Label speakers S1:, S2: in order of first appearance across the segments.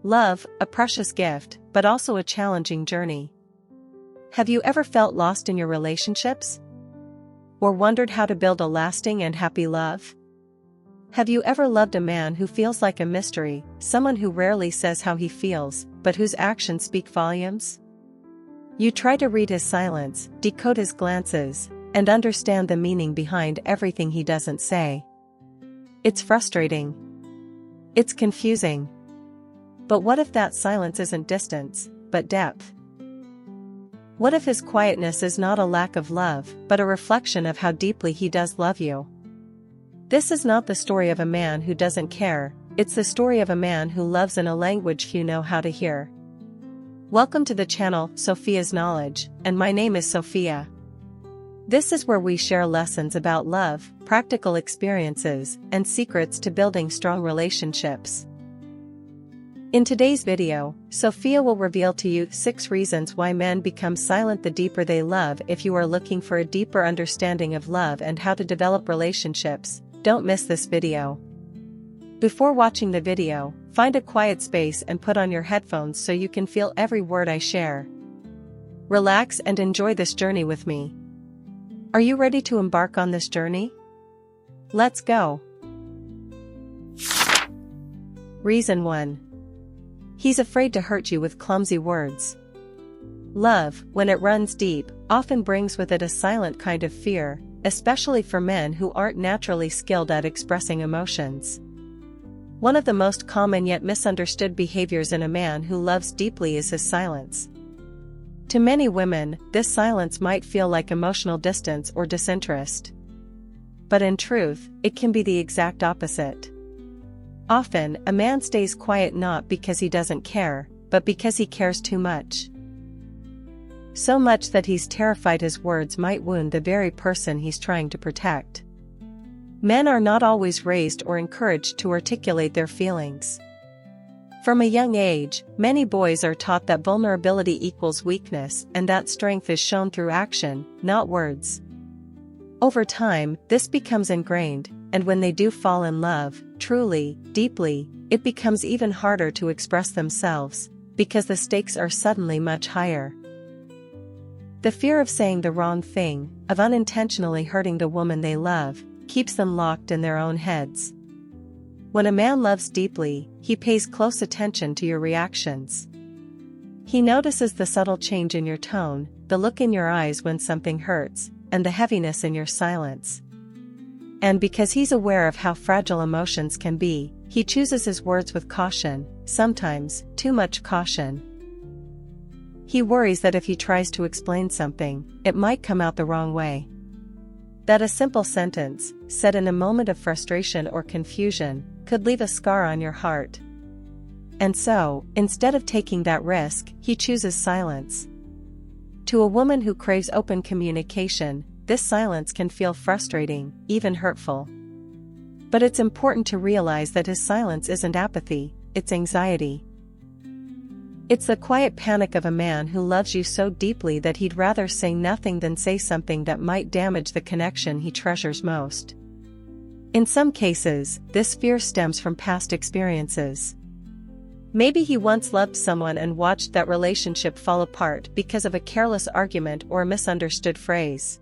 S1: Love, a precious gift, but also a challenging journey. Have you ever felt lost in your relationships? Or wondered how to build a lasting and happy love? Have you ever loved a man who feels like a mystery, someone who rarely says how he feels, but whose actions speak volumes? You try to read his silence, decode his glances, and understand the meaning behind everything he doesn't say. It's frustrating. It's confusing. But what if that silence isn't distance, but depth? What if his quietness is not a lack of love, but a reflection of how deeply he does love you? This is not the story of a man who doesn't care, it's the story of a man who loves in a language few know how to hear. Welcome to the channel, Sophia's Knowledge, and my name is Sophia. This is where we share lessons about love, practical experiences, and secrets to building strong relationships. In today's video, Sophia will reveal to you 6 reasons why men become silent the deeper they love. If you are looking for a deeper understanding of love and how to develop relationships, don't miss this video. Before watching the video, find a quiet space and put on your headphones so you can feel every word I share. Relax and enjoy this journey with me. Are you ready to embark on this journey? Let's go. Reason 1. He's afraid to hurt you with clumsy words. Love, when it runs deep, often brings with it a silent kind of fear, especially for men who aren't naturally skilled at expressing emotions. One of the most common yet misunderstood behaviors in a man who loves deeply is his silence. To many women, this silence might feel like emotional distance or disinterest. But in truth, it can be the exact opposite. Often, a man stays quiet not because he doesn't care, but because he cares too much. So much that he's terrified his words might wound the very person he's trying to protect. Men are not always raised or encouraged to articulate their feelings. From a young age, many boys are taught that vulnerability equals weakness and that strength is shown through action, not words. Over time, this becomes ingrained, and when they do fall in love, truly, deeply, it becomes even harder to express themselves, because the stakes are suddenly much higher. The fear of saying the wrong thing, of unintentionally hurting the woman they love, keeps them locked in their own heads. When a man loves deeply, he pays close attention to your reactions. He notices the subtle change in your tone, the look in your eyes when something hurts, and the heaviness in your silence. And because he's aware of how fragile emotions can be, he chooses his words with caution, sometimes too much caution. He worries that if he tries to explain something, it might come out the wrong way. That a simple sentence, said in a moment of frustration or confusion, could leave a scar on your heart. And so, instead of taking that risk, he chooses silence. To a woman who craves open communication, this silence can feel frustrating, even hurtful. But it's important to realize that his silence isn't apathy, it's anxiety. It's the quiet panic of a man who loves you so deeply that he'd rather say nothing than say something that might damage the connection he treasures most. In some cases, this fear stems from past experiences. Maybe he once loved someone and watched that relationship fall apart because of a careless argument or a misunderstood phrase.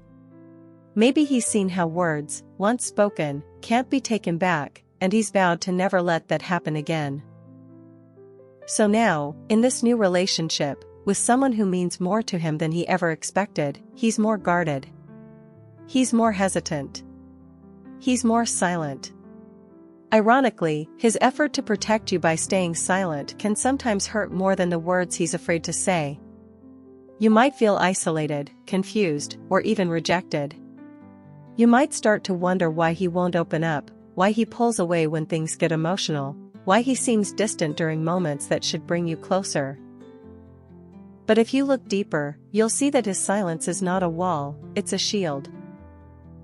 S1: Maybe he's seen how words, once spoken, can't be taken back, and he's vowed to never let that happen again. So now, in this new relationship, with someone who means more to him than he ever expected, he's more guarded. He's more hesitant. He's more silent. Ironically, his effort to protect you by staying silent can sometimes hurt more than the words he's afraid to say. You might feel isolated, confused, or even rejected. You might start to wonder why he won't open up, why he pulls away when things get emotional, why he seems distant during moments that should bring you closer. But if you look deeper, you'll see that his silence is not a wall, it's a shield.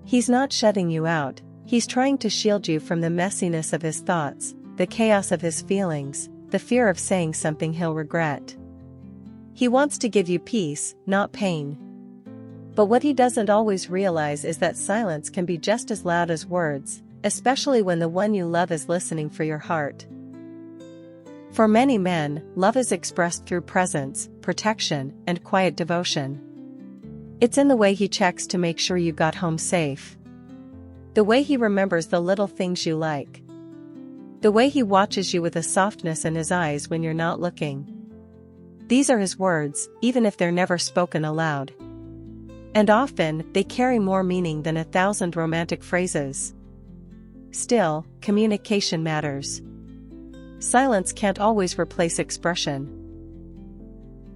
S1: He's not shutting you out, he's trying to shield you from the messiness of his thoughts, the chaos of his feelings, the fear of saying something he'll regret. He wants to give you peace, not pain. But what he doesn't always realize is that silence can be just as loud as words, especially when the one you love is listening for your heart. For many men, love is expressed through presence, protection, and quiet devotion. It's in the way he checks to make sure you got home safe. The way he remembers the little things you like. The way he watches you with a softness in his eyes when you're not looking. These are his words, even if they're never spoken aloud. And often, they carry more meaning than 1,000 romantic phrases. Still, communication matters. Silence can't always replace expression.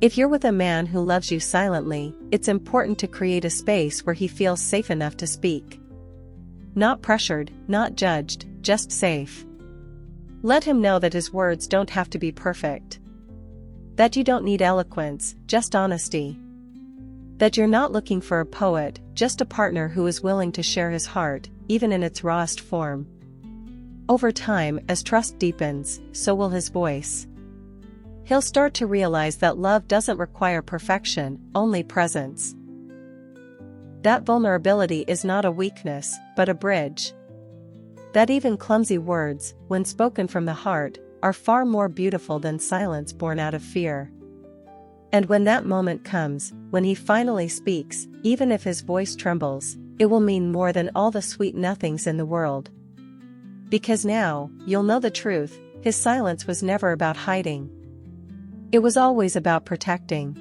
S1: If you're with a man who loves you silently, it's important to create a space where he feels safe enough to speak. Not pressured, not judged, just safe. Let him know that his words don't have to be perfect. That you don't need eloquence, just honesty. That you're not looking for a poet, just a partner who is willing to share his heart, even in its rawest form. Over time, as trust deepens, so will his voice. He'll start to realize that love doesn't require perfection, only presence. That vulnerability is not a weakness, but a bridge. That even clumsy words, when spoken from the heart, are far more beautiful than silence born out of fear. And when that moment comes, when he finally speaks, even if his voice trembles, it will mean more than all the sweet nothings in the world. Because now, you'll know the truth, his silence was never about hiding. It was always about protecting.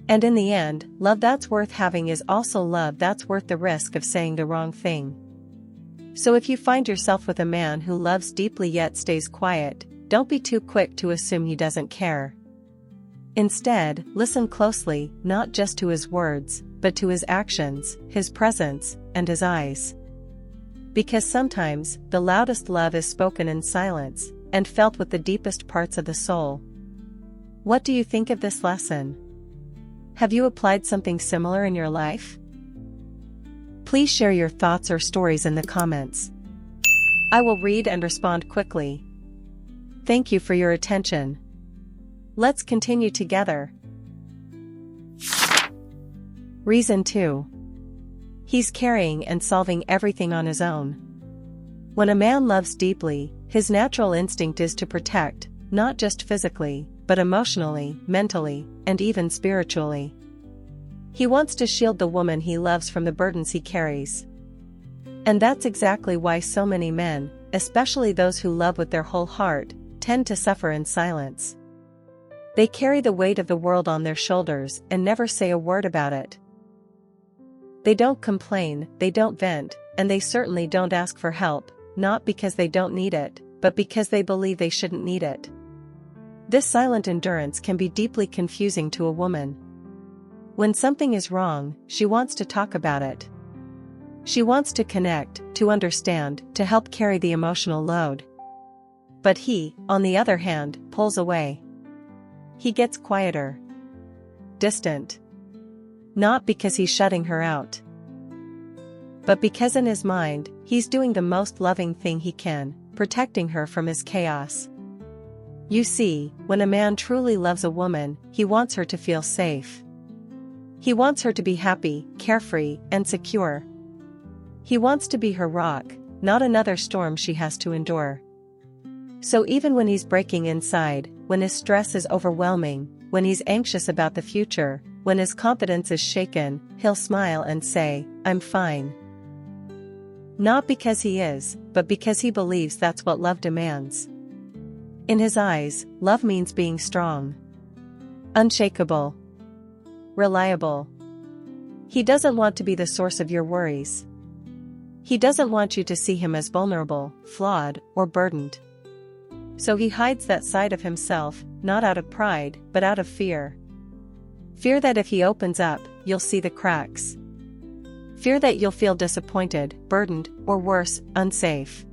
S1: And in the end, love that's worth having is also love that's worth the risk of saying the wrong thing. So if you find yourself with a man who loves deeply yet stays quiet, don't be too quick to assume he doesn't care. Instead, listen closely, not just to his words, but to his actions, his presence, and his eyes. Because sometimes, the loudest love is spoken in silence, and felt with the deepest parts of the soul. What do you think of this lesson? Have you applied something similar in your life? Please share your thoughts or stories in the comments. I will read and respond quickly. Thank you for your attention. Let's continue together. Reason 2. He's carrying and solving everything on his own. When a man loves deeply, his natural instinct is to protect, not just physically, but emotionally, mentally, and even spiritually. He wants to shield the woman he loves from the burdens he carries. And that's exactly why so many men, especially those who love with their whole heart, tend to suffer in silence. They carry the weight of the world on their shoulders and never say a word about it. They don't complain, they don't vent, and they certainly don't ask for help, not because they don't need it, but because they believe they shouldn't need it. This silent endurance can be deeply confusing to a woman. When something is wrong, she wants to talk about it. She wants to connect, to understand, to help carry the emotional load. But he, on the other hand, pulls away. He gets quieter. Distant. Not because he's shutting her out, but because in his mind, he's doing the most loving thing he can, protecting her from his chaos. You see, when a man truly loves a woman, he wants her to feel safe. He wants her to be happy, carefree, and secure. He wants to be her rock, not another storm she has to endure. So even when he's breaking inside, when his stress is overwhelming, when he's anxious about the future, when his confidence is shaken, he'll smile and say, "I'm fine." Not because he is, but because he believes that's what love demands. In his eyes, love means being strong, unshakable, reliable. He doesn't want to be the source of your worries. He doesn't want you to see him as vulnerable, flawed, or burdened. So he hides that side of himself, not out of pride, but out of fear. Fear that if he opens up, you'll see the cracks. Fear that you'll feel disappointed, burdened, or worse, unsafe.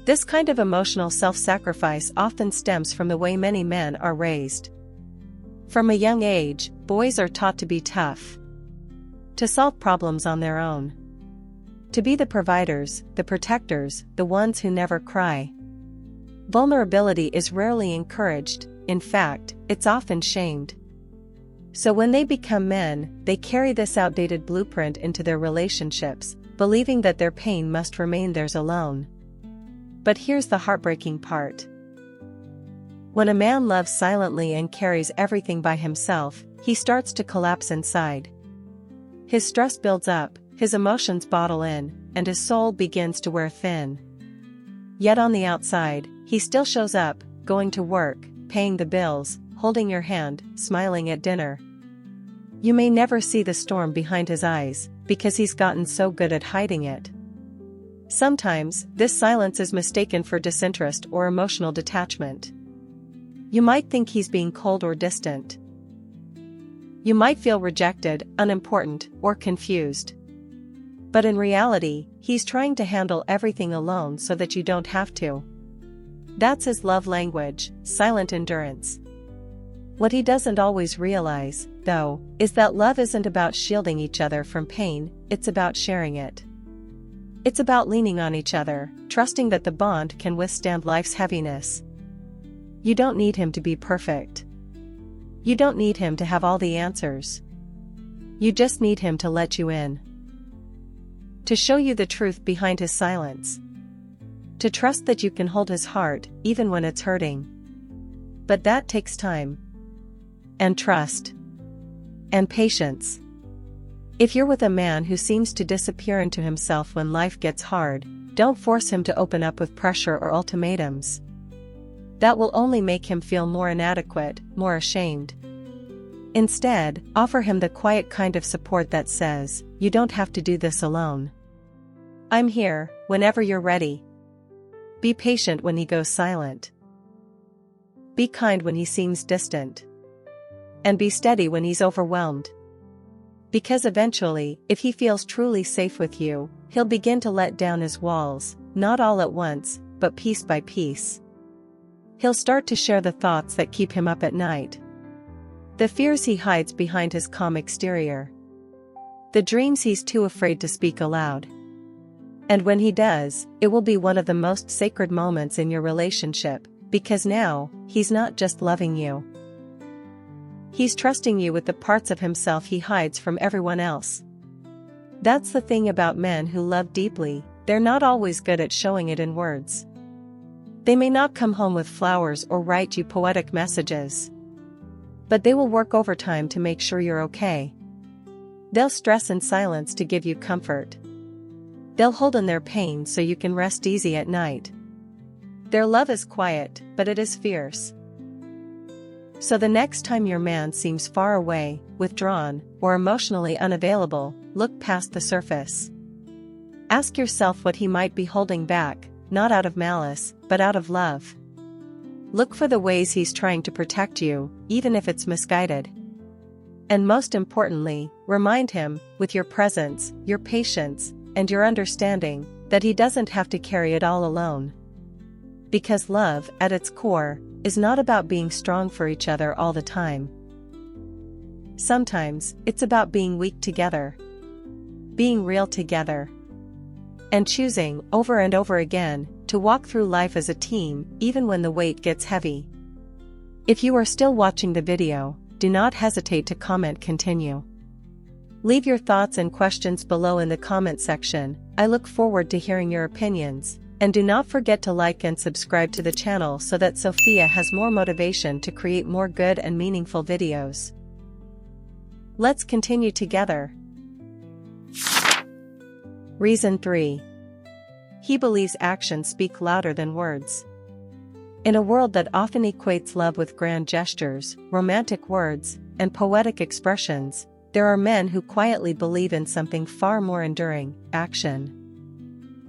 S1: This kind of emotional self-sacrifice often stems from the way many men are raised. From a young age, boys are taught to be tough, to solve problems on their own, to be the providers, the protectors, the ones who never cry. Vulnerability is rarely encouraged, in fact, it's often shamed. So when they become men, they carry this outdated blueprint into their relationships, believing that their pain must remain theirs alone. But here's the heartbreaking part. When a man loves silently and carries everything by himself, he starts to collapse inside. His stress builds up, his emotions bottle in, and his soul begins to wear thin. Yet on the outside, he still shows up, going to work, paying the bills, holding your hand, smiling at dinner. You may never see the storm behind his eyes, because he's gotten so good at hiding it. Sometimes, this silence is mistaken for disinterest or emotional detachment. You might think he's being cold or distant. You might feel rejected, unimportant, or confused. But in reality, he's trying to handle everything alone so that you don't have to. That's his love language, silent endurance. What he doesn't always realize, though, is that love isn't about shielding each other from pain, it's about sharing it. It's about leaning on each other, trusting that the bond can withstand life's heaviness. You don't need him to be perfect. You don't need him to have all the answers. You just need him to let you in. To show you the truth behind his silence. To trust that you can hold his heart, even when it's hurting. But that takes time. And trust. And patience. If you're with a man who seems to disappear into himself when life gets hard, don't force him to open up with pressure or ultimatums. That will only make him feel more inadequate, more ashamed. Instead, offer him the quiet kind of support that says, "You don't have to do this alone. I'm here, whenever you're ready." Be patient when he goes silent. Be kind when he seems distant. And be steady when he's overwhelmed. Because eventually, if he feels truly safe with you, he'll begin to let down his walls, not all at once, but piece by piece. He'll start to share the thoughts that keep him up at night. The fears he hides behind his calm exterior. The dreams he's too afraid to speak aloud. And when he does, it will be one of the most sacred moments in your relationship, because now, he's not just loving you. He's trusting you with the parts of himself he hides from everyone else. That's the thing about men who love deeply, they're not always good at showing it in words. They may not come home with flowers or write you poetic messages. But they will work overtime to make sure you're okay. They'll stress in silence to give you comfort. They'll hold in their pain so you can rest easy at night. Their love is quiet, but it is fierce. So the next time your man seems far away, withdrawn, or emotionally unavailable, look past the surface. Ask yourself what he might be holding back, not out of malice, but out of love. Look for the ways he's trying to protect you, even if it's misguided. And most importantly, remind him, with your presence, your patience, and your understanding, that he doesn't have to carry it all alone. Because love, at its core, is not about being strong for each other all the time. Sometimes, it's about being weak together. Being real together. And choosing, over and over again, to walk through life as a team, even when the weight gets heavy. If you are still watching the video, do not hesitate to comment continue. Leave your thoughts and questions below in the comment section. I look forward to hearing your opinions, and do not forget to like and subscribe to the channel so that Sophia has more motivation to create more good and meaningful videos. Let's continue together. Reason 3. He believes actions speak louder than words. In a world that often equates love with grand gestures, romantic words, and poetic expressions, there are men who quietly believe in something far more enduring: action.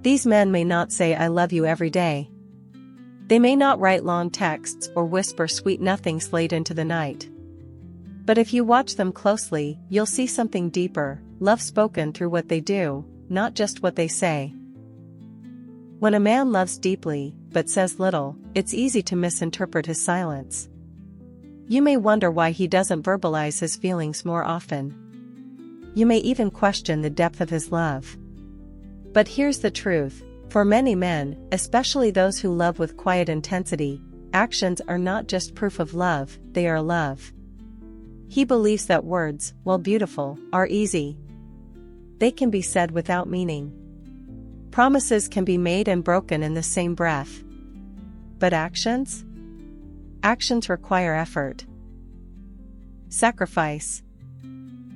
S1: These men may not say "I love you" every day. They may not write long texts or whisper sweet nothings late into the night. But if you watch them closely, you'll see something deeper: love spoken through what they do, not just what they say. When a man loves deeply, but says little, it's easy to misinterpret his silence. You may wonder why he doesn't verbalize his feelings more often. You may even question the depth of his love. But here's the truth: for many men, especially those who love with quiet intensity, actions are not just proof of love, they are love. He believes that words, while beautiful, are easy. They can be said without meaning. Promises can be made and broken in the same breath. But actions? actions require effort, sacrifice,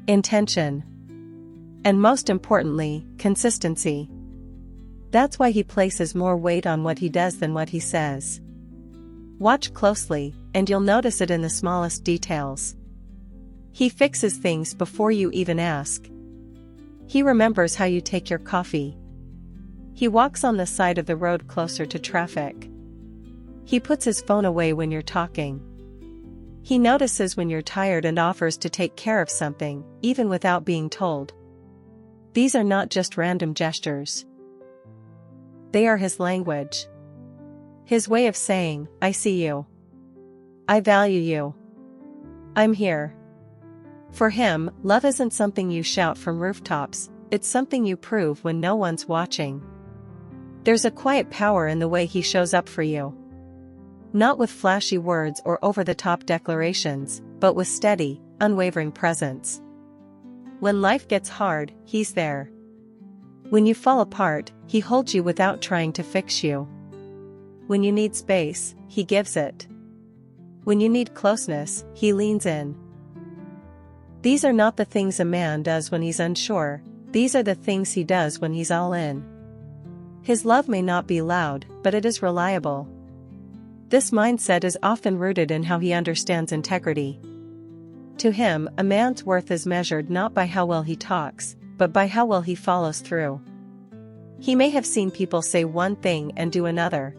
S1: intention, and most importantly, consistency. That's why he places more weight on what he does than what he says. Watch closely, and you'll notice it in the smallest details. He fixes things before you even ask. He remembers how you take your coffee. He walks on the side of the road closer to traffic. He puts his phone away when you're talking. He notices when you're tired and offers to take care of something, even without being told. These are not just random gestures. They are his language. His way of saying, I see you. I value you. I'm here. For him, love isn't something you shout from rooftops, it's something you prove when no one's watching. There's a quiet power in the way he shows up for you. Not with flashy words or over-the-top declarations, but with steady, unwavering presence. When life gets hard, he's there. When you fall apart, he holds you without trying to fix you. When you need space, he gives it. When you need closeness, he leans in. These are not the things a man does when he's unsure, these are the things he does when he's all in. His love may not be loud, but it is reliable. This mindset is often rooted in how he understands integrity. To him, a man's worth is measured not by how well he talks, but by how well he follows through. He may have seen people say one thing and do another.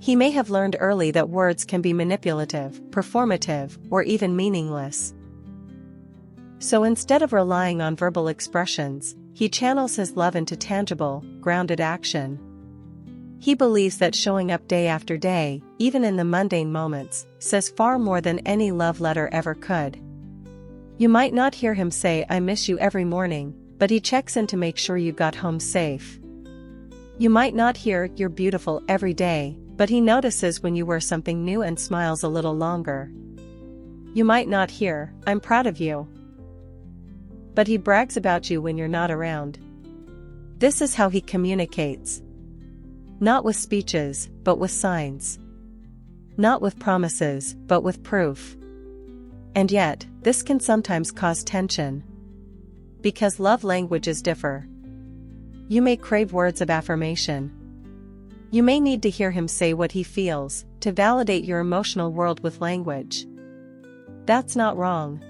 S1: He may have learned early that words can be manipulative, performative, or even meaningless. So instead of relying on verbal expressions, he channels his love into tangible, grounded action. He believes that showing up day after day, even in the mundane moments, says far more than any love letter ever could. You might not hear him say I miss you every morning, but he checks in to make sure you got home safe. You might not hear you're beautiful every day, but he notices when you wear something new and smiles a little longer. You might not hear I'm proud of you, but he brags about you when you're not around. This is how he communicates. Not with speeches, but with signs. Not with promises, but with proof. And yet, this can sometimes cause tension. Because love languages differ. You may crave words of affirmation. You may need to hear him say what he feels, to validate your emotional world with language. That's not wrong.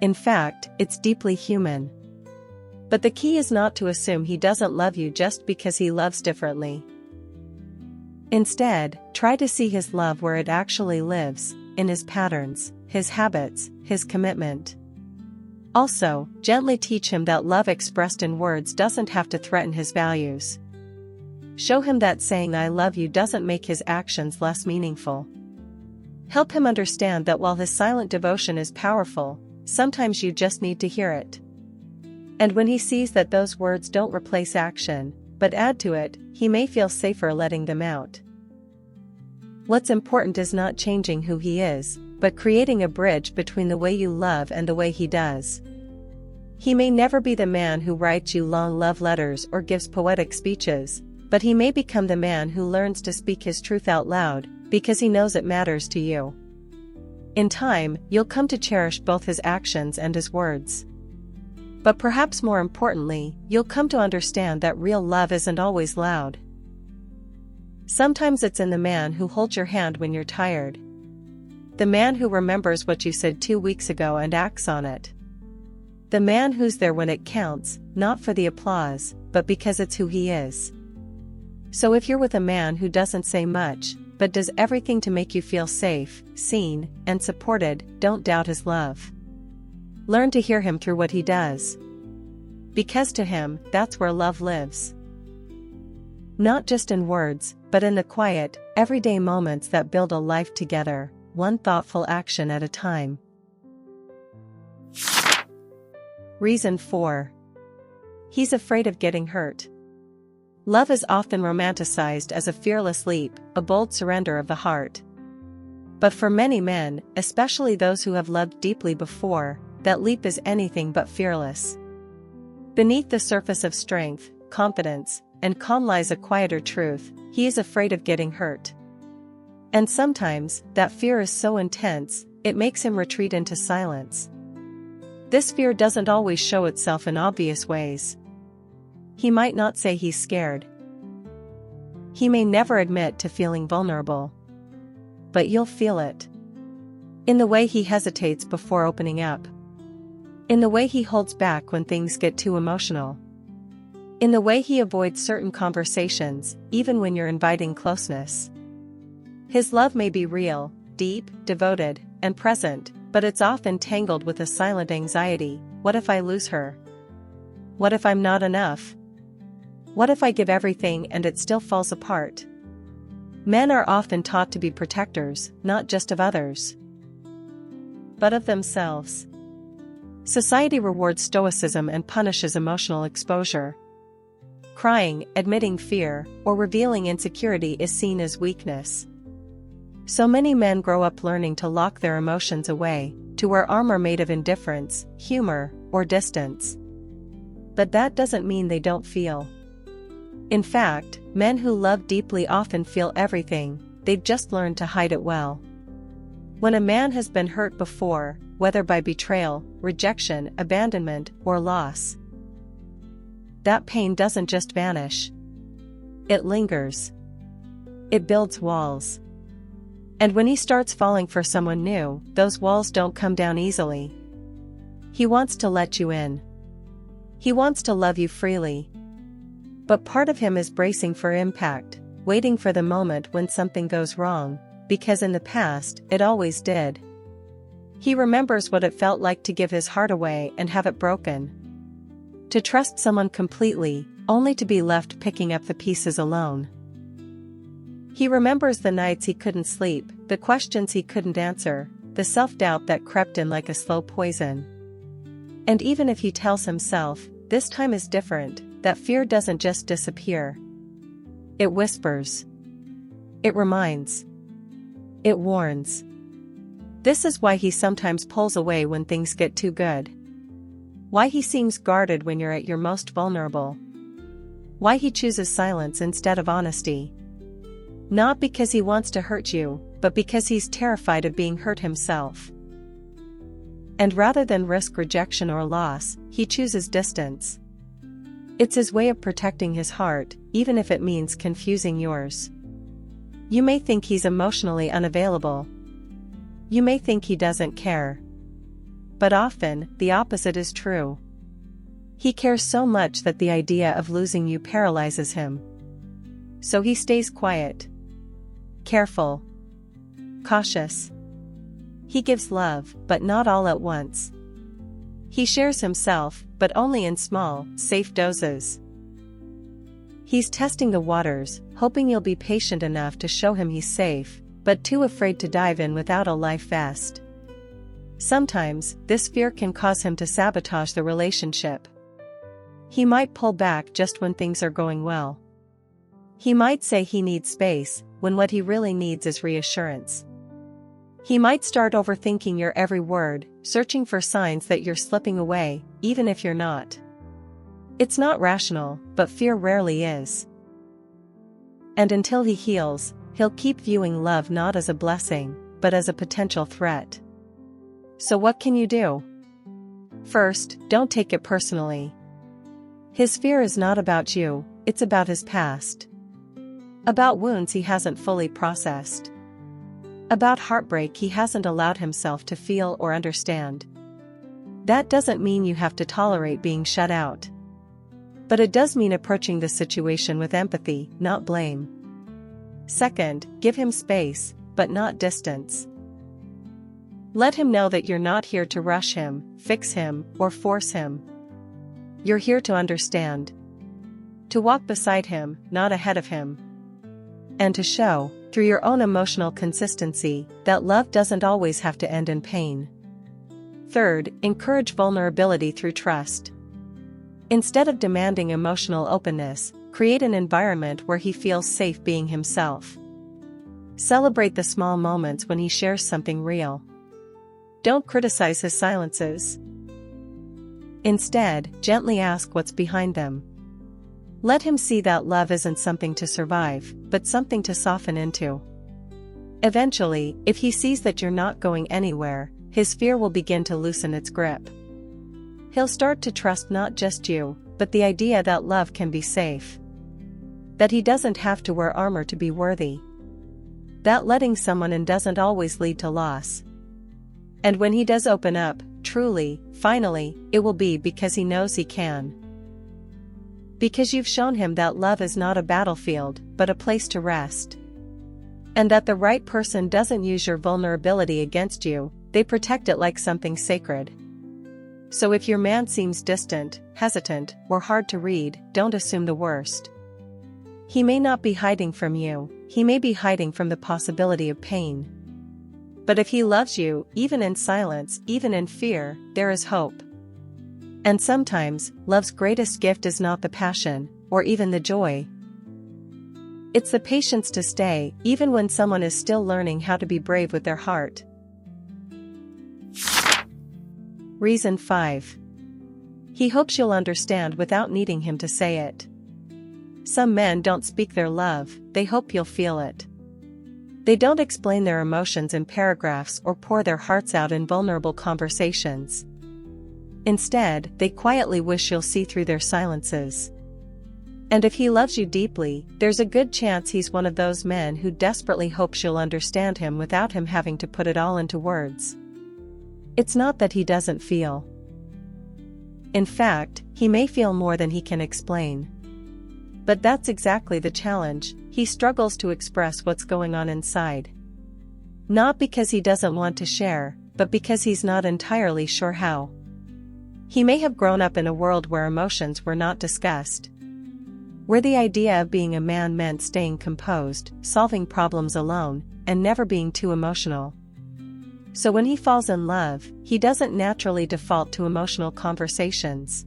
S1: In fact, it's deeply human. But the key is not to assume he doesn't love you just because he loves differently. Instead, try to see his love where it actually lives, in his patterns, his habits, his commitment. Also, gently teach him that love expressed in words doesn't have to threaten his values. Show him that saying I love you doesn't make his actions less meaningful. Help him understand that while his silent devotion is powerful, sometimes you just need to hear it. And when he sees that those words don't replace action, but add to it, he may feel safer letting them out. What's important is not changing who he is, but creating a bridge between the way you love and the way he does. He may never be the man who writes you long love letters or gives poetic speeches, but he may become the man who learns to speak his truth out loud, because he knows it matters to you. In time, you'll come to cherish both his actions and his words. But perhaps more importantly, you'll come to understand that real love isn't always loud. Sometimes it's in the man who holds your hand when you're tired. The man who remembers what you said 2 weeks ago and acts on it. The man who's there when it counts, not for the applause, but because it's who he is. So if you're with a man who doesn't say much, but does everything to make you feel safe, seen, and supported, don't doubt his love. Learn to hear him through what he does. Because to him, that's where love lives. Not just in words, but in the quiet, everyday moments that build a life together, one thoughtful action at a time. Reason 4. He's afraid of getting hurt. Love is often romanticized as a fearless leap, a bold surrender of the heart. But for many men, especially those who have loved deeply before, that leap is anything but fearless. Beneath the surface of strength, confidence, and calm lies a quieter truth: he is afraid of getting hurt. And sometimes, that fear is so intense, it makes him retreat into silence. This fear doesn't always show itself in obvious ways. He might not say he's scared. He may never admit to feeling vulnerable. But you'll feel it. In the way he hesitates before opening up. In the way he holds back when things get too emotional. In the way he avoids certain conversations, even when you're inviting closeness. His love may be real, deep, devoted, and present, but it's often tangled with a silent anxiety. What if I lose her? What if I'm not enough? What if I give everything and it still falls apart? Men are often taught to be protectors, not just of others, but of themselves. Society rewards stoicism and punishes emotional exposure. Crying, admitting fear, or revealing insecurity is seen as weakness. So many men grow up learning to lock their emotions away, to wear armor made of indifference, humor, or distance. But that doesn't mean they don't feel. In fact, men who love deeply often feel everything, they've just learned to hide it well. When a man has been hurt before, whether by betrayal, rejection, abandonment, or loss, that pain doesn't just vanish. It lingers. It builds walls. And when he starts falling for someone new, those walls don't come down easily. He wants to let you in. He wants to love you freely. But part of him is bracing for impact, waiting for the moment when something goes wrong, because in the past, it always did. He remembers what it felt like to give his heart away and have it broken. To trust someone completely, only to be left picking up the pieces alone. He remembers the nights he couldn't sleep, the questions he couldn't answer, the self-doubt that crept in like a slow poison. And even if he tells himself, this time is different, that fear doesn't just disappear. It whispers. It reminds. It warns. This is why he sometimes pulls away when things get too good. Why he seems guarded when you're at your most vulnerable. Why he chooses silence instead of honesty. Not because he wants to hurt you, but because he's terrified of being hurt himself. And rather than risk rejection or loss, he chooses distance. It's his way of protecting his heart, even if it means confusing yours. You may think he's emotionally unavailable. You may think he doesn't care. But often, the opposite is true. He cares so much that the idea of losing you paralyzes him. So he stays quiet. Careful. Cautious. He gives love, but not all at once. He shares himself, but only in small, safe doses. He's testing the waters, hoping you'll be patient enough to show him he's safe, but too afraid to dive in without a life vest. Sometimes, this fear can cause him to sabotage the relationship. He might pull back just when things are going well. He might say he needs space, when what he really needs is reassurance. He might start overthinking your every word, searching for signs that you're slipping away, even if you're not. It's not rational, but fear rarely is. And until he heals, he'll keep viewing love not as a blessing, but as a potential threat. So what can you do? First, don't take it personally. His fear is not about you, it's about his past. About wounds he hasn't fully processed. About heartbreak he hasn't allowed himself to feel or understand. That doesn't mean you have to tolerate being shut out. But it does mean approaching the situation with empathy, not blame. Second, give him space, but not distance. Let him know that you're not here to rush him, fix him, or force him. You're here to understand. To walk beside him, not ahead of him. And to show, through your own emotional consistency, that love doesn't always have to end in pain. Third, encourage vulnerability through trust. Instead of demanding emotional openness, create an environment where he feels safe being himself. Celebrate the small moments when he shares something real. Don't criticize his silences. Instead, gently ask what's behind them. Let him see that love isn't something to survive, but something to soften into. Eventually, if he sees that you're not going anywhere, his fear will begin to loosen its grip. He'll start to trust not just you, but the idea that love can be safe. That he doesn't have to wear armor to be worthy. That letting someone in doesn't always lead to loss. And when he does open up, truly, finally, it will be because he knows he can. Because you've shown him that love is not a battlefield, but a place to rest. And that the right person doesn't use your vulnerability against you, they protect it like something sacred. So if your man seems distant, hesitant, or hard to read, don't assume the worst. He may not be hiding from you, he may be hiding from the possibility of pain. But if he loves you, even in silence, even in fear, there is hope. And sometimes, love's greatest gift is not the passion, or even the joy. It's the patience to stay, even when someone is still learning how to be brave with their heart. Reason 5. He hopes you'll understand without needing him to say it. Some men don't speak their love, they hope you'll feel it. They don't explain their emotions in paragraphs or pour their hearts out in vulnerable conversations. Instead, they quietly wish you'll see through their silences. And if he loves you deeply, there's a good chance he's one of those men who desperately hopes you'll understand him without him having to put it all into words. It's not that he doesn't feel. In fact, he may feel more than he can explain. But that's exactly the challenge, he struggles to express what's going on inside. Not because he doesn't want to share, but because he's not entirely sure how. He may have grown up in a world where emotions were not discussed. Where the idea of being a man meant staying composed, solving problems alone, and never being too emotional. So when he falls in love, he doesn't naturally default to emotional conversations.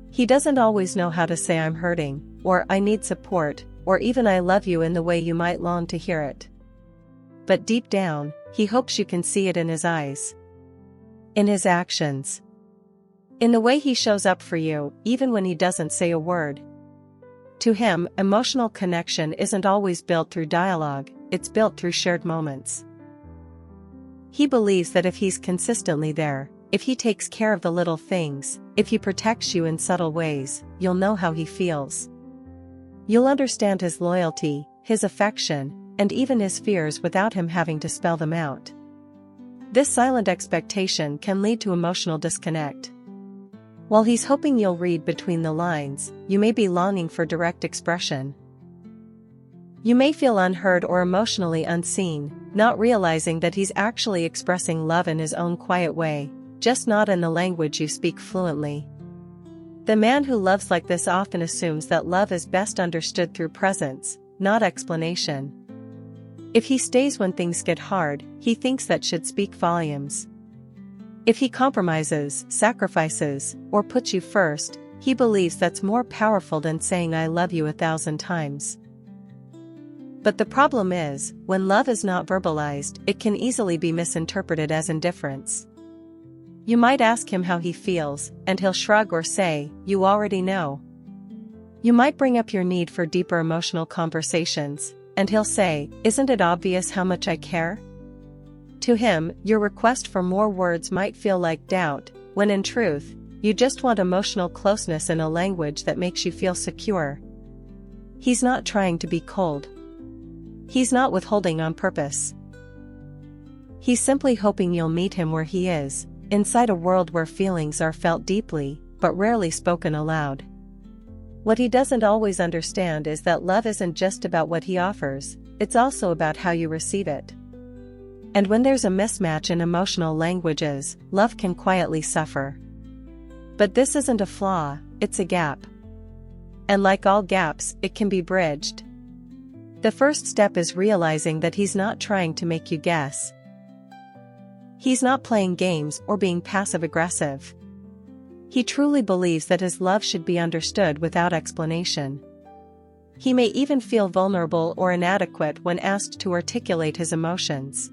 S1: He doesn't always know how to say I'm hurting, or I need support, or even I love you in the way you might long to hear it. But deep down, he hopes you can see it in his eyes. In his actions. In the way he shows up for you, even when he doesn't say a word. To him, emotional connection isn't always built through dialogue, it's built through shared moments. He believes that if he's consistently there, if he takes care of the little things, if he protects you in subtle ways, you'll know how he feels. You'll understand his loyalty, his affection, and even his fears without him having to spell them out. This silent expectation can lead to emotional disconnect. While he's hoping you'll read between the lines, you may be longing for direct expression. You may feel unheard or emotionally unseen, not realizing that he's actually expressing love in his own quiet way, just not in the language you speak fluently. The man who loves like this often assumes that love is best understood through presence, not explanation. If he stays when things get hard, he thinks that should speak volumes. If he compromises, sacrifices, or puts you first, he believes that's more powerful than saying I love you 1,000 times. But the problem is, when love is not verbalized, it can easily be misinterpreted as indifference. You might ask him how he feels, and he'll shrug or say, you already know. You might bring up your need for deeper emotional conversations, and he'll say, isn't it obvious how much I care? To him, your request for more words might feel like doubt, when in truth, you just want emotional closeness in a language that makes you feel secure. He's not trying to be cold. He's not withholding on purpose. He's simply hoping you'll meet him where he is, inside a world where feelings are felt deeply, but rarely spoken aloud. What he doesn't always understand is that love isn't just about what he offers, it's also about how you receive it. And when there's a mismatch in emotional languages, love can quietly suffer. But this isn't a flaw, it's a gap. And like all gaps, it can be bridged. The first step is realizing that he's not trying to make you guess. He's not playing games or being passive-aggressive. He truly believes that his love should be understood without explanation. He may even feel vulnerable or inadequate when asked to articulate his emotions.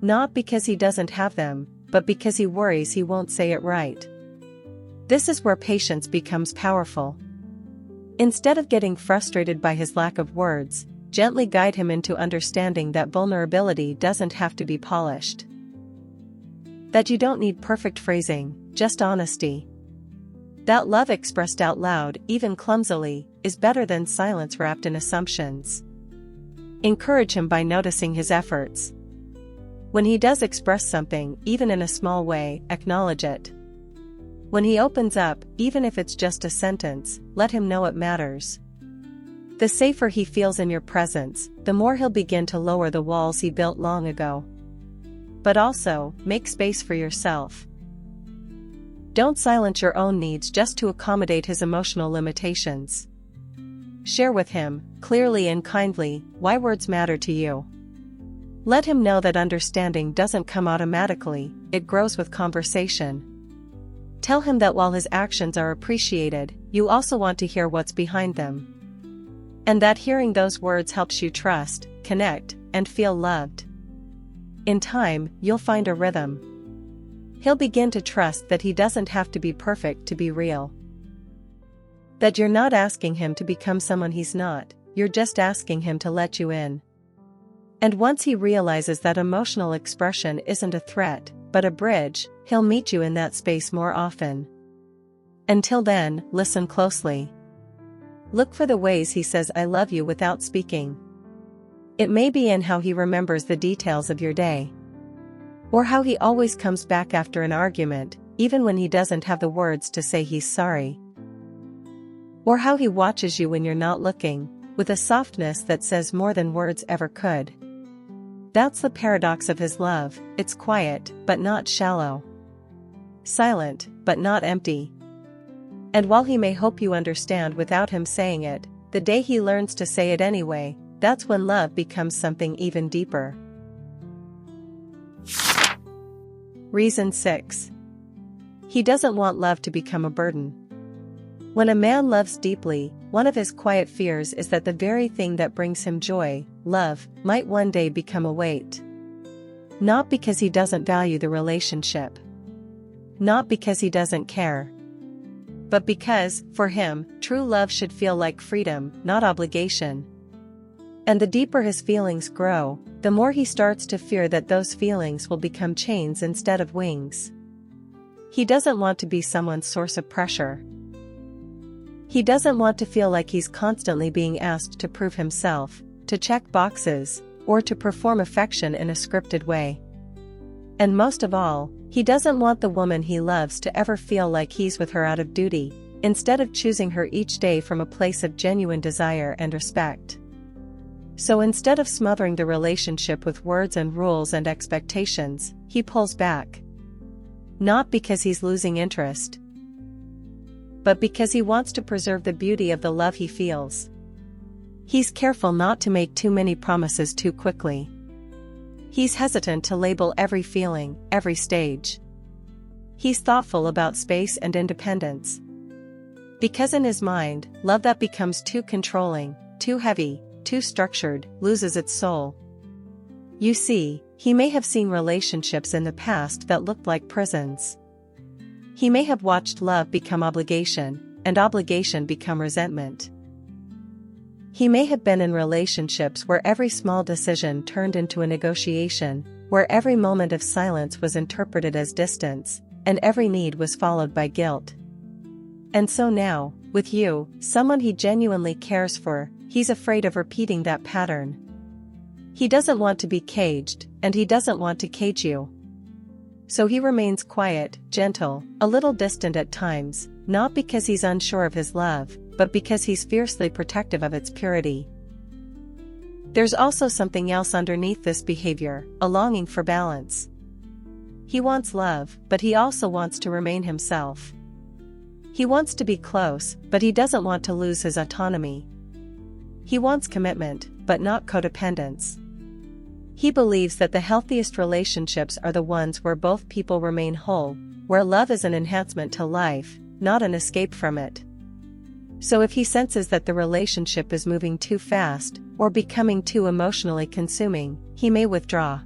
S1: Not because he doesn't have them, but because he worries he won't say it right. This is where patience becomes powerful. Instead of getting frustrated by his lack of words, gently guide him into understanding that vulnerability doesn't have to be polished. That you don't need perfect phrasing, just honesty. That love expressed out loud, even clumsily, is better than silence wrapped in assumptions. Encourage him by noticing his efforts. When he does express something, even in a small way, acknowledge it. When he opens up, even if it's just a sentence, let him know it matters. The safer he feels in your presence, the more he'll begin to lower the walls he built long ago. But also, make space for yourself. Don't silence your own needs just to accommodate his emotional limitations. Share with him, clearly and kindly, why words matter to you. Let him know that understanding doesn't come automatically, it grows with conversation. Tell him that while his actions are appreciated, you also want to hear what's behind them. And that hearing those words helps you trust, connect, and feel loved. In time, you'll find a rhythm. He'll begin to trust that he doesn't have to be perfect to be real. That you're not asking him to become someone he's not, you're just asking him to let you in. And once he realizes that emotional expression isn't a threat, but a bridge, he'll meet you in that space more often. Until then, listen closely. Look for the ways he says "I love you" without speaking. It may be in how he remembers the details of your day. Or how he always comes back after an argument, even when he doesn't have the words to say he's sorry. Or how he watches you when you're not looking, with a softness that says more than words ever could. That's the paradox of his love, it's quiet, but not shallow. Silent, but not empty. And while he may hope you understand without him saying it, the day he learns to say it anyway, that's when love becomes something even deeper. Reason 6. He doesn't want love to become a burden. When a man loves deeply, one of his quiet fears is that the very thing that brings him joy, love, might one day become a weight. Not because he doesn't value the relationship. Not because he doesn't care. But because, for him, true love should feel like freedom, not obligation. And the deeper his feelings grow, the more he starts to fear that those feelings will become chains instead of wings. He doesn't want to be someone's source of pressure. He doesn't want to feel like he's constantly being asked to prove himself, to check boxes, or to perform affection in a scripted way. And most of all, he doesn't want the woman he loves to ever feel like he's with her out of duty, instead of choosing her each day from a place of genuine desire and respect. So instead of smothering the relationship with words and rules and expectations, he pulls back. Not because he's losing interest, but because he wants to preserve the beauty of the love he feels. He's careful not to make too many promises too quickly. He's hesitant to label every feeling, every stage. He's thoughtful about space and independence. Because in his mind, love that becomes too controlling, too heavy, too structured, loses its soul. You see, he may have seen relationships in the past that looked like prisons. He may have watched love become obligation, and obligation become resentment. He may have been in relationships where every small decision turned into a negotiation, where every moment of silence was interpreted as distance, and every need was followed by guilt. And so now, with you, someone he genuinely cares for, he's afraid of repeating that pattern. He doesn't want to be caged, and he doesn't want to cage you. So he remains quiet, gentle, a little distant at times, not because he's unsure of his love, but because he's fiercely protective of its purity. There's also something else underneath this behavior, a longing for balance. He wants love, but he also wants to remain himself. He wants to be close, but he doesn't want to lose his autonomy. He wants commitment, but not codependence. He believes that the healthiest relationships are the ones where both people remain whole, where love is an enhancement to life, not an escape from it. So if he senses that the relationship is moving too fast, or becoming too emotionally consuming, he may withdraw.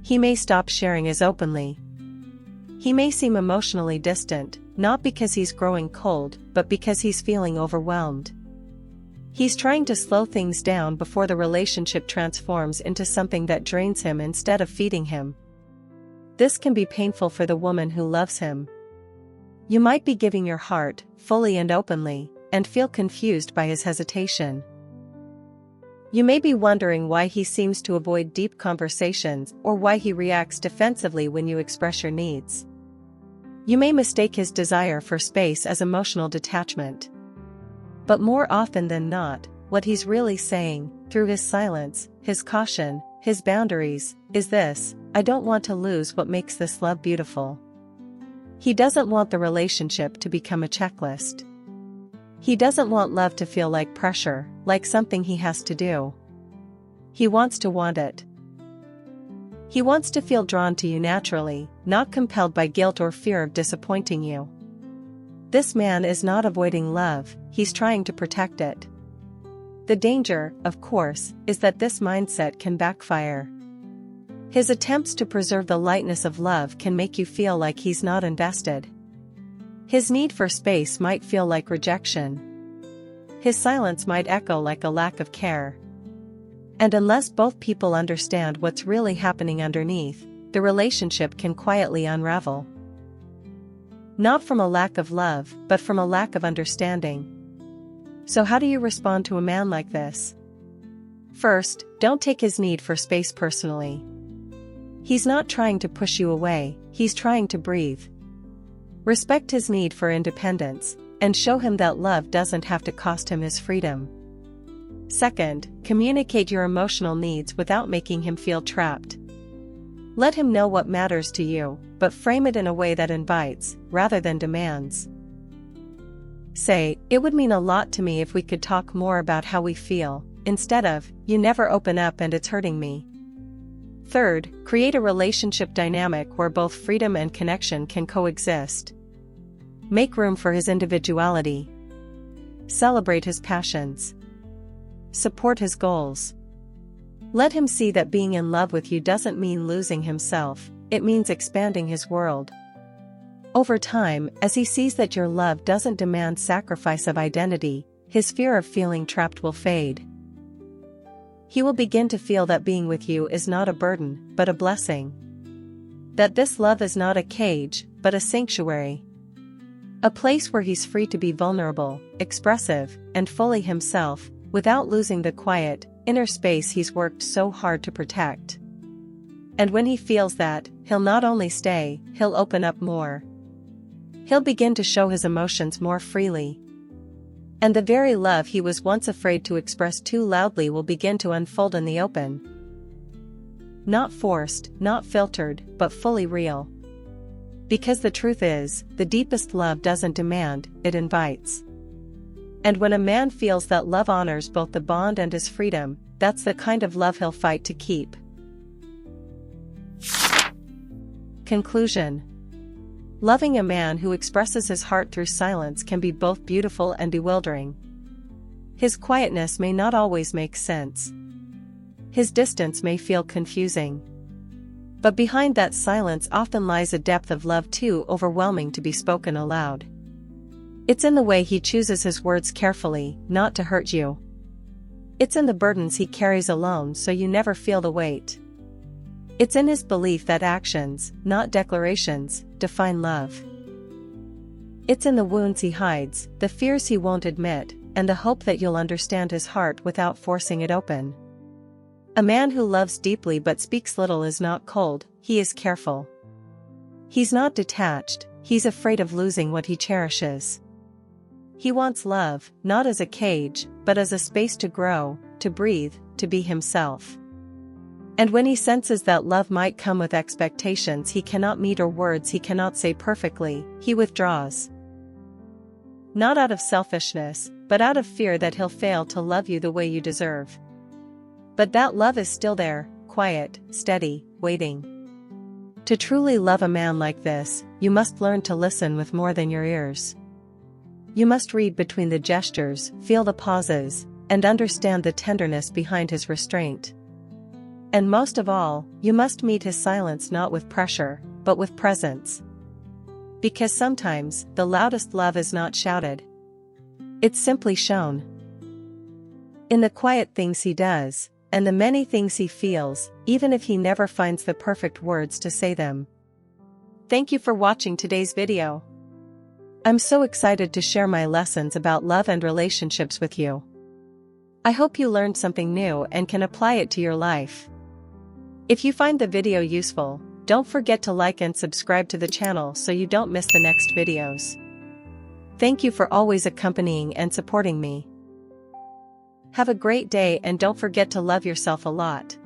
S1: He may stop sharing as openly. He may seem emotionally distant, not because he's growing cold, but because he's feeling overwhelmed. He's trying to slow things down before the relationship transforms into something that drains him instead of feeding him. This can be painful for the woman who loves him. You might be giving your heart, fully and openly, and feel confused by his hesitation. You may be wondering why he seems to avoid deep conversations or why he reacts defensively when you express your needs. You may mistake his desire for space as emotional detachment. But more often than not, what he's really saying, through his silence, his caution, his boundaries, is this: I don't want to lose what makes this love beautiful. He doesn't want the relationship to become a checklist. He doesn't want love to feel like pressure, like something he has to do. He wants to want it. He wants to feel drawn to you naturally, not compelled by guilt or fear of disappointing you. This man is not avoiding love, he's trying to protect it. The danger, of course, is that this mindset can backfire. His attempts to preserve the lightness of love can make you feel like he's not invested. His need for space might feel like rejection. His silence might echo like a lack of care. And unless both people understand what's really happening underneath, the relationship can quietly unravel. Not from a lack of love, but from a lack of understanding. So how do you respond to a man like this? First, don't take his need for space personally. He's not trying to push you away, he's trying to breathe. Respect his need for independence, and show him that love doesn't have to cost him his freedom. Second, communicate your emotional needs without making him feel trapped. Let him know what matters to you, but frame it in a way that invites, rather than demands. Say, it would mean a lot to me if we could talk more about how we feel, instead of, you never open up and it's hurting me. Third, create a relationship dynamic where both freedom and connection can coexist. Make room for his individuality. Celebrate his passions. Support his goals. Let him see that being in love with you doesn't mean losing himself, it means expanding his world. Over time, as he sees that your love doesn't demand sacrifice of identity, his fear of feeling trapped will fade. He will begin to feel that being with you is not a burden, but a blessing. That this love is not a cage, but a sanctuary. A place where he's free to be vulnerable, expressive, and fully himself, without losing the quiet, inner space he's worked so hard to protect. And when he feels that, he'll not only stay, he'll open up more. He'll begin to show his emotions more freely. And the very love he was once afraid to express too loudly will begin to unfold in the open. Not forced, not filtered, but fully real. Because the truth is, the deepest love doesn't demand, it invites. And when a man feels that love honors both the bond and his freedom, that's the kind of love he'll fight to keep. Conclusion. Loving a man who expresses his heart through silence can be both beautiful and bewildering. His quietness may not always make sense. His distance may feel confusing. But behind that silence often lies a depth of love too overwhelming to be spoken aloud. It's in the way he chooses his words carefully, not to hurt you. It's in the burdens he carries alone so you never feel the weight. It's in his belief that actions, not declarations, define love. It's in the wounds he hides, the fears he won't admit, and the hope that you'll understand his heart without forcing it open. A man who loves deeply but speaks little is not cold, he is careful. He's not detached, he's afraid of losing what he cherishes. He wants love, not as a cage, but as a space to grow, to breathe, to be himself. And when he senses that love might come with expectations he cannot meet or words he cannot say perfectly, he withdraws. Not out of selfishness, but out of fear that he'll fail to love you the way you deserve. But that love is still there, quiet, steady, waiting. To truly love a man like this, you must learn to listen with more than your ears. You must read between the gestures, feel the pauses, and understand the tenderness behind his restraint. And most of all, you must meet his silence not with pressure, but with presence. Because sometimes, the loudest love is not shouted. It's simply shown. in the quiet things he does, and the many things he feels, even if he never finds the perfect words to say them. Thank you for watching today's video. I'm so excited to share my lessons about love and relationships with you. I hope you learned something new and can apply it to your life. If you find the video useful, don't forget to like and subscribe to the channel so you don't miss the next videos. Thank you for always accompanying and supporting me. Have a great day and don't forget to love yourself a lot.